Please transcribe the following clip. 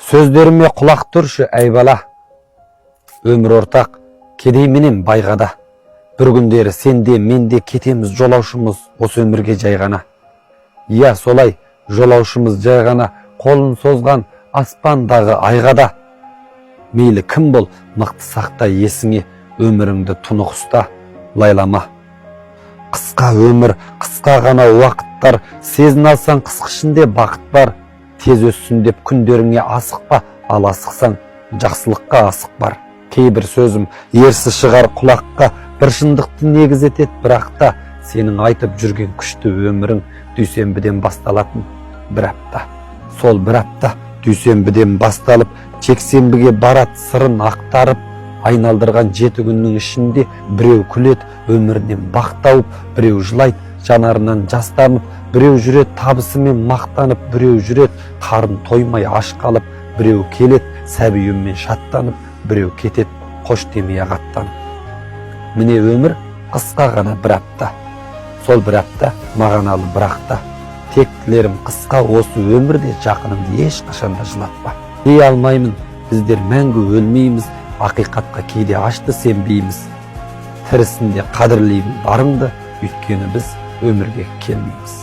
Сөздеріме құлақ тұршы әй бала. Өмір ортақ, кедей менен байғада. Бір күндері сенде менде кетеміз жолаушымыз осы өмірге жай ғана. Иә, солай, жолаушымыз жай ғана, қолын созған аспандағы айғада. Мейлі кім бол, мықты сақта есіңе, өміріңді тұнық ұста, лайлама. Қысқа өмір, қысқа ғана уақыттар, сезін алсаң қысқы ішінде бақыт бар. Тез өссін деп күндеріңе асықпа, ал асықсаң жақсылыққа асық бар. Кейбір сөзім ерсі шығар құлаққа, бір шындықты негіз етет, бірақ та сенің айтып жүрген күшті өмірің дүйсенбіден басталатын бір апта. Сол бір апта дүйсенбіден басталып, жексенбіге барат сырын ақтарып, айналдырған 7 күннің ішінде біреу күлет, өмірінен бақ тауып, біреу жылайды, жанарынан жас тамып, біреу жүрет табысымен мақтанып, біреу жүрет қарын тоймай аш қалып, біреу келет сәби үнмен шаттанып, біреу кетет қош демей ағаттанып. Міне өмір қысқа ғана бір апта. Сол бір апта мағыналы бірақта. Тек тілерім қысқа осы өмірде жақыныңды ешқашанда жылатпа. Дей алмаймын, біздер мәңгі өлмейміз, ақиқатқа кейде ашты сенбейміз. Тірісінде қадірлеймін барыңды, өйткені біз өмірге келмейміз.